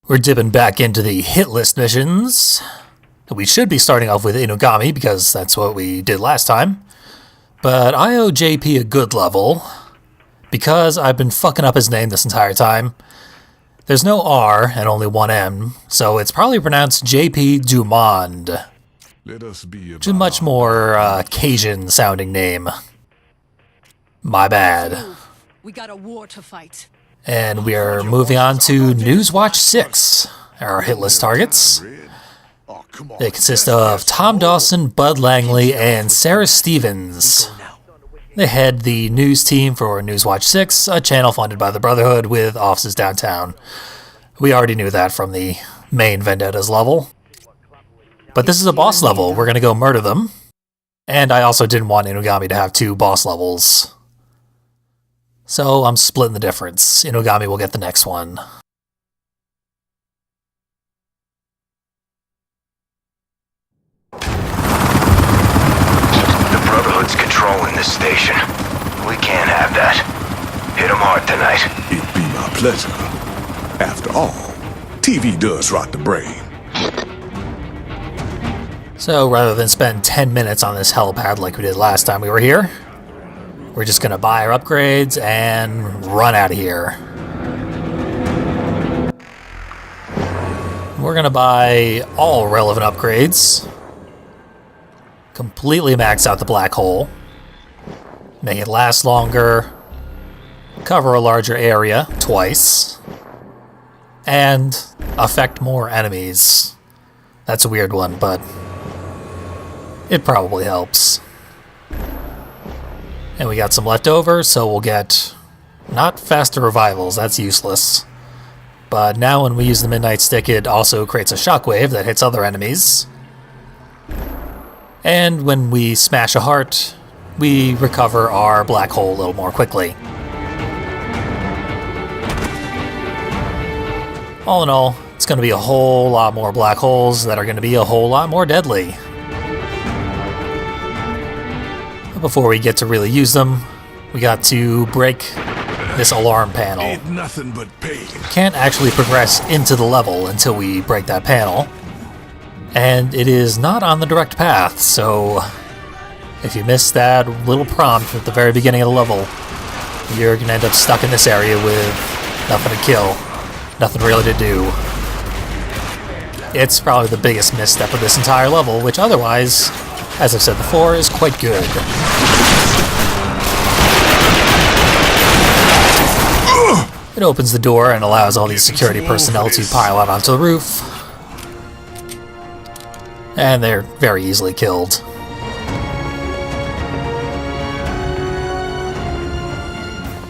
We're dipping back into the hit list missions. We should be starting off with Inugami because that's what we did last time. But I owe JP a good level because I've been fucking up his name this entire time. There's no R and only one M, so it's probably pronounced JP Dumond. Which is a much more Cajun sounding name. My bad. We got a war to fight. And we are moving on to Newswatch 6, our hit list targets. They consist of Tom Dawson, Bud Langley, and Sarah Stevens. They head the news team for Newswatch 6, a channel funded by the Brotherhood with offices downtown. We already knew that from the main Vendettas level. But this is a boss level. We're going to go murder them. And I also didn't want Inugami to have 2 boss levels. So I'm splitting the difference. Inugami will get the next one. The Brotherhood's controlling this station. We can't have that. Hit 'em hard tonight. It'd be my pleasure. After all, TV does rot the brain. So rather than spend 10 minutes on this helipad like we did last time we were here, we're just gonna buy our upgrades and run out of here. We're gonna buy all relevant upgrades. Completely max out the black hole. Make it last longer. Cover a larger area twice. And affect more enemies. That's a weird one, but it probably helps. And we got some left over, so we'll get not faster revivals, that's useless. But now when we use the Midnight Stick, it also creates a shockwave that hits other enemies. And when we smash a heart, we recover our black hole a little more quickly. All in all, it's going to be a whole lot more black holes that are going to be a whole lot more deadly. Before we get to really use them, we got to break this alarm panel. Ain't nothing but pain. Can't actually progress into the level until we break that panel. And it is not on the direct path, so if you miss that little prompt at the very beginning of the level, you're going to end up stuck in this area with nothing to kill, nothing really to do. It's probably the biggest misstep of this entire level, which otherwise, as I've said before, is quite good. It opens the door and allows all these security personnel to pile out onto the roof. And they're very easily killed.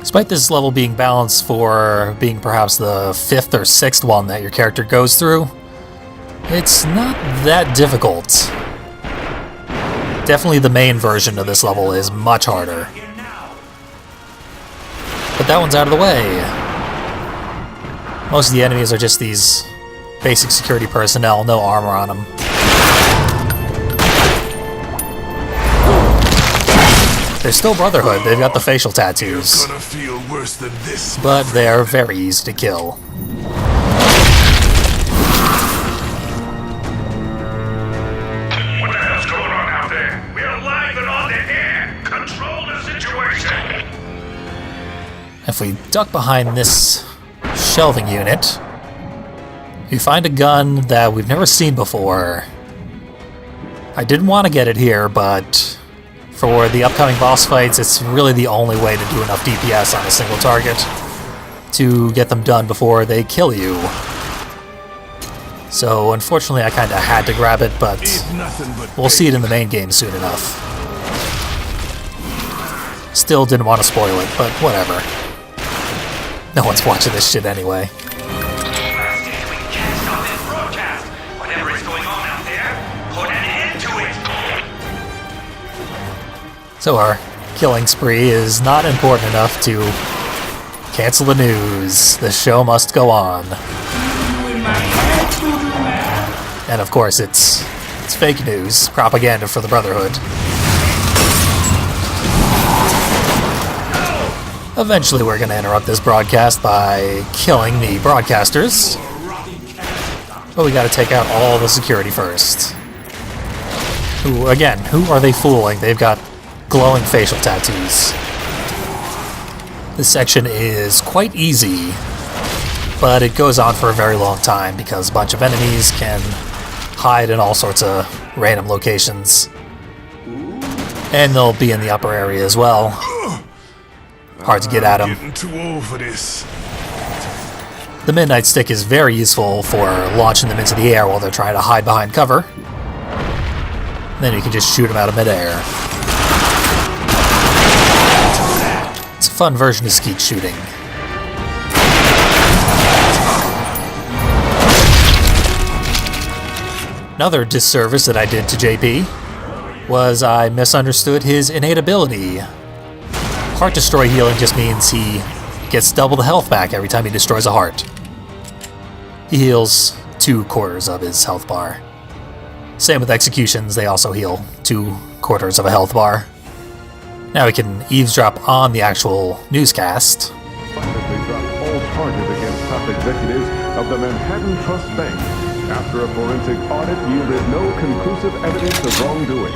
Despite this level being balanced for being perhaps the 5th or 6th one that your character goes through, it's not that difficult. Definitely the main version of this level is much harder. But that one's out of the way. Most of the enemies are just these basic security personnel, no armor on them. They're still Brotherhood, they've got the facial tattoos. Gonna feel worse than this. But they're very easy to kill. If we duck behind this shelving unit, we find a gun that we've never seen before. I didn't want to get it here, but for the upcoming boss fights, it's really the only way to do enough DPS on a single target to get them done before they kill you. So unfortunately I kinda had to grab it, but we'll see it in the main game soon enough. Still didn't want to spoil it, but whatever. No one's watching this shit anyway. So our killing spree is not important enough to cancel the news. The show must go on. And of course it's fake news, propaganda for the Brotherhood. Eventually we're going to interrupt this broadcast by killing the broadcasters. But we gotta take out all the security first. Who, again, who are they fooling? They've got glowing facial tattoos. This section is quite easy, but it goes on for a very long time because a bunch of enemies can hide in all sorts of random locations. And they'll be in the upper area as well. Hard to get at them. Getting too old for this. The Midnight Stick is very useful for launching them into the air while they're trying to hide behind cover. Then you can just shoot them out of midair. It's a fun version of skeet shooting. Another disservice that I did to JP was I misunderstood his innate ability. Heart destroy healing just means he gets double the health back every time he destroys a heart. He heals 2/4 of his health bar. Same with executions, they also heal 2/4 of a health bar. Now we can eavesdrop on the actual newscast. Violently dropped all charges against top executives of the Manhattan Trust Bank after a forensic audit yielded no conclusive evidence of wrongdoing.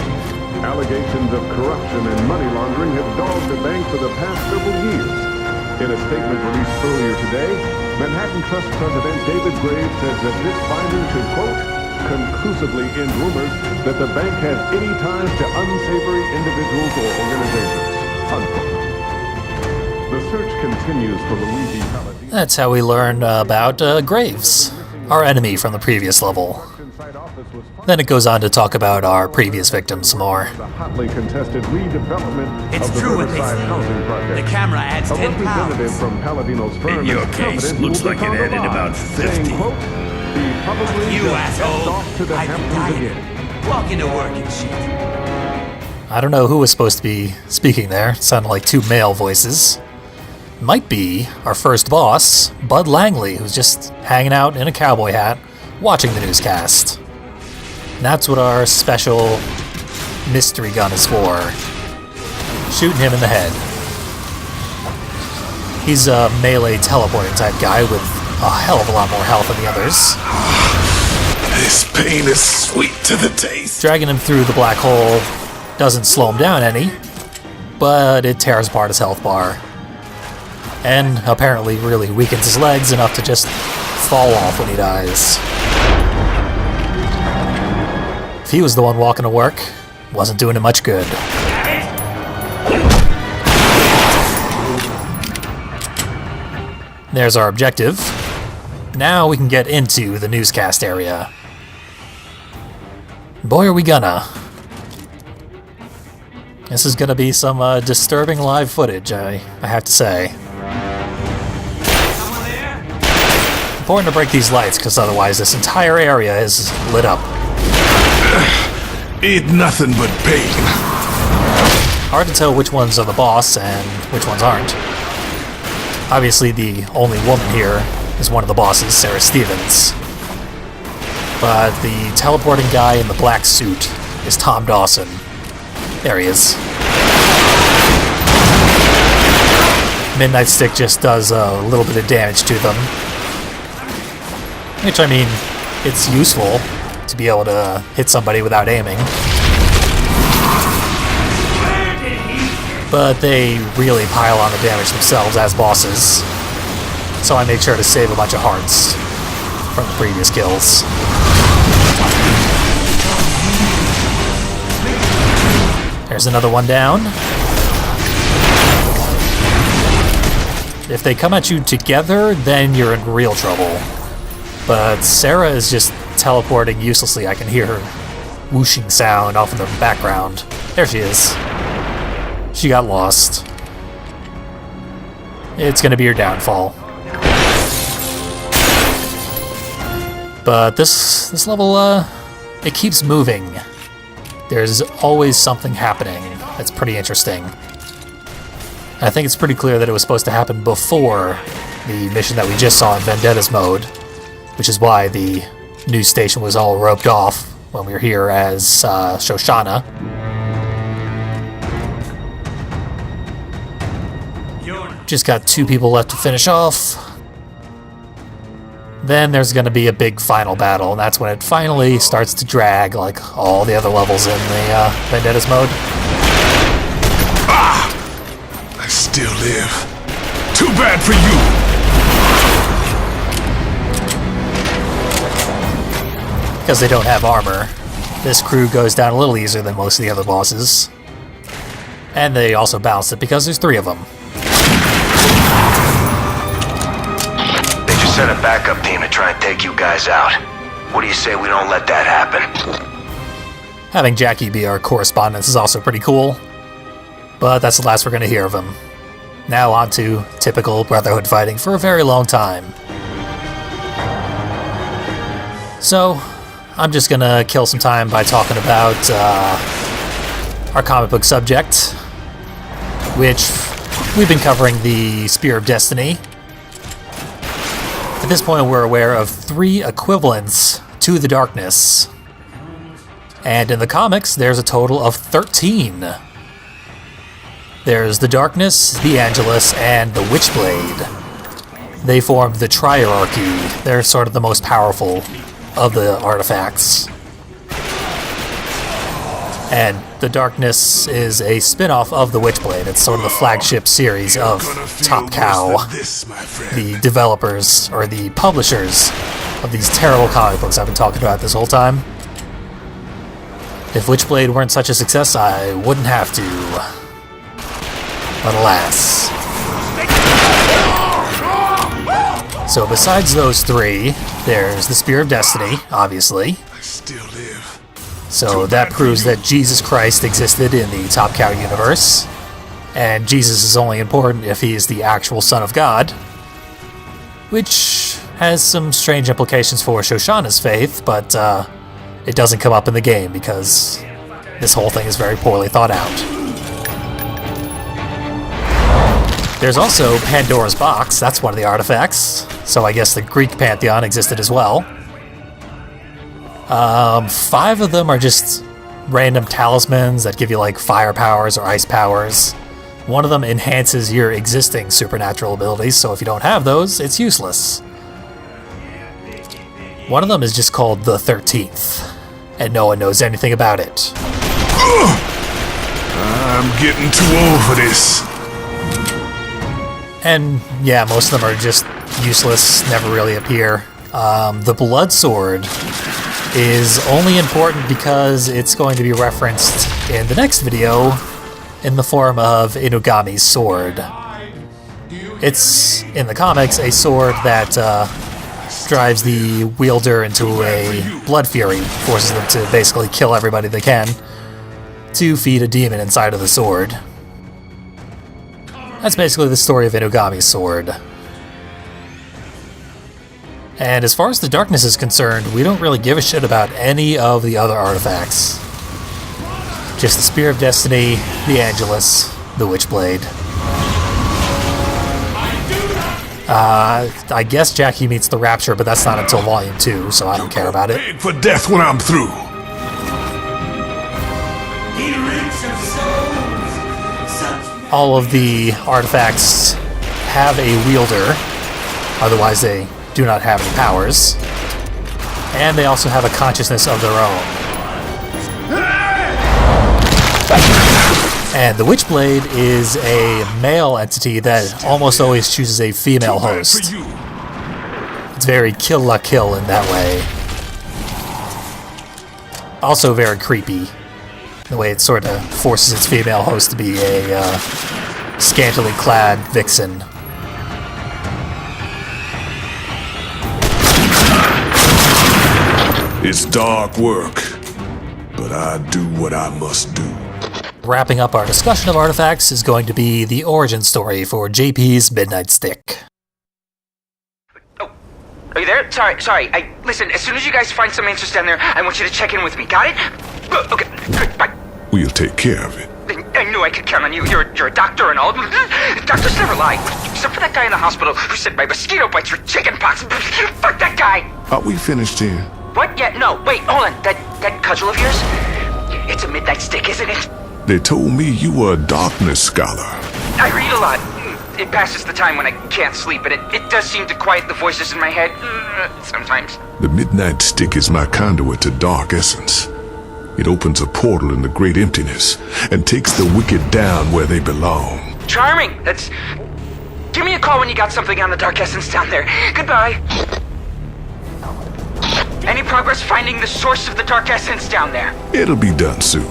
Allegations of corruption and money laundering have dogged the bank for the past several years. In a statement released earlier today, Manhattan Trust President David Graves says that this finding should, quote, conclusively end rumors that the bank has any ties to unsavory individuals or organizations, unquote. The search continues for Luigi Palladino. That's how we learn about Graves, our enemy from the previous level. Then it goes on to talk about our previous victims some more. The hotly contested redevelopment It's of the true what they Riverside say. housing project. The camera adds A 10 representative pounds. from Palladino's firm In your is case, confident looks he will like be it found added alive, about 50. saying, quote, he probably You just asshole. heads off to the I'd be Hamptons dying. again. Walk into work and shit. I don't know who was supposed to be speaking there. It sounded like two male voices. Might be our first boss, Bud Langley, who's just hanging out in a cowboy hat, watching the newscast. And that's what our special mystery gun is for. Shooting him in the head. He's a melee teleporting type guy with a hell of a lot more health than the others. This pain is sweet to the taste. Dragging him through the black hole doesn't slow him down any, but it tears apart his health bar. And apparently really weakens his legs enough to just fall off when he dies. If he was the one walking to work, wasn't doing him much good. There's our objective. Now we can get into the newscast area. Boy, are we gonna. This is gonna be some disturbing live footage, I have to say. Important to break these lights, because otherwise this entire area is lit up. Ain't nothing but pain. Hard to tell which ones are the boss and which ones aren't. Obviously the only woman here is one of the bosses, Sarah Stevens. But the teleporting guy in the black suit is Tom Dawson. There he is. Midnight Stick just does a little bit of damage to them. Which, I mean, it's useful to be able to hit somebody without aiming. But they really pile on the damage themselves as bosses. So I made sure to save a bunch of hearts from the previous kills. There's another one down. If they come at you together, then you're in real trouble. But Sarah is just teleporting uselessly. I can hear her whooshing sound off in the background. There she is. She got lost. It's gonna be your downfall. But this level, it keeps moving. There's always something happening that's pretty interesting. I think it's pretty clear that it was supposed to happen before the mission that we just saw in Vendetta's mode, which is why the news station was all roped off when we were here as Shoshana. Just got 2 people left to finish off. Then there's going to be a big final battle, and that's when it finally starts to drag, like all the other levels in the Vendettas mode. Ah! I still live. Too bad for you! Because they don't have armor, this crew goes down a little easier than most of the other bosses. And they also balance it because there's 3 of them. They just sent a backup team to try and take you guys out. What do you say we don't let that happen? Having Jackie be our correspondent is also pretty cool. But that's the last we're going to hear of him. Now on to typical Brotherhood fighting for a very long time. So, I'm just going to kill some time by talking about our comic book subject, which we've been covering the Spear of Destiny. At this point, we're aware of 3 equivalents to the darkness. And in the comics, there's a total of 13. There's the Darkness, the Angelus, and the Witchblade. They form the Triarchy. They're sort of the most powerful of the artifacts. And the Darkness is a spin-off of the Witchblade. It's sort of the flagship series of Top Cow, the developers, or the publishers of these terrible comic books I've been talking about this whole time. If Witchblade weren't such a success, I wouldn't have to. But alas. So besides those 3, there's the Spear of Destiny, obviously. I still live. So that proves that Jesus Christ existed in the Top Cow universe. And Jesus is only important if he is the actual Son of God. Which has some strange implications for Shoshana's faith, but it doesn't come up in the game because this whole thing is very poorly thought out. There's also Pandora's Box, that's one of the artifacts, so I guess the Greek pantheon existed as well. 5 of them are just random talismans that give you like fire powers or ice powers. One of them enhances your existing supernatural abilities, so if you don't have those, it's useless. One of them is just called the 13th, and no one knows anything about it. I'm getting too old for this. And yeah, most of them are just useless, never really appear. The Blood Sword is only important because it's going to be referenced in the next video in the form of Inugami's sword. It's, in the comics, a sword that drives the wielder into a blood fury, forces them to basically kill everybody they can to feed a demon inside of the sword. That's basically the story of Inugami's sword. And as far as the darkness is concerned, we don't really give a shit about any of the other artifacts. Just the Spear of Destiny, the Angelus, the Witchblade. I guess Jackie meets the Rapture, but that's not until Volume 2, so I don't care about it. Paid for death when I'm through. All of the artifacts have a wielder, otherwise they do not have any powers. And they also have a consciousness of their own. And the Witchblade is a male entity that almost always chooses a female host. It's very kill la kill in that way. Also very creepy. The way it sort of forces its female host to be a scantily clad vixen. It's dark work, but I do what I must do. Wrapping up our discussion of artifacts is going to be the origin story for JP's Midnight Stick. Oh, are you there? Sorry. Listen, as soon as you guys find some answers down there, I want you to check in with me. Got it? Okay, good, bye. We'll take care of it. I knew I could count on you. You're a doctor and all. Doctors never lie. Except for that guy in the hospital who said my mosquito bites were chickenpox. Fuck that guy! Are we finished here? What? Yeah, no, wait, hold on. That cudgel of yours? It's a midnight stick, isn't it? They told me you were a darkness scholar. I read a lot. it passes the time when I can't sleep, and it does seem to quiet the voices in my head sometimes. The Midnight Stick is my conduit to dark essence. It opens a portal in the great emptiness and takes the wicked down where they belong. Charming! That's... Give me a call when you got something on the dark essence down there. Goodbye. Any progress finding the source of the dark essence down there? It'll be done soon.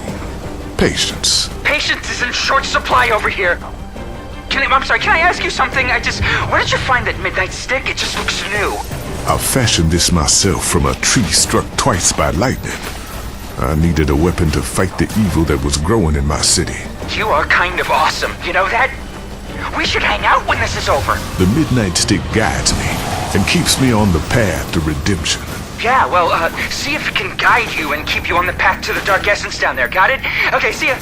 Patience. Patience is in short supply over here. I'm sorry, can I ask you something? Where did you find that Midnight Stick? It just looks new. I fashioned this myself from a tree struck twice by lightning. I needed a weapon to fight the evil that was growing in my city. You are kind of awesome, you know that? We should hang out when this is over. The Midnight Stick guides me and keeps me on the path to redemption. Yeah, well, see if it can guide you and keep you on the path to the dark essence down there, got it? Okay, see ya.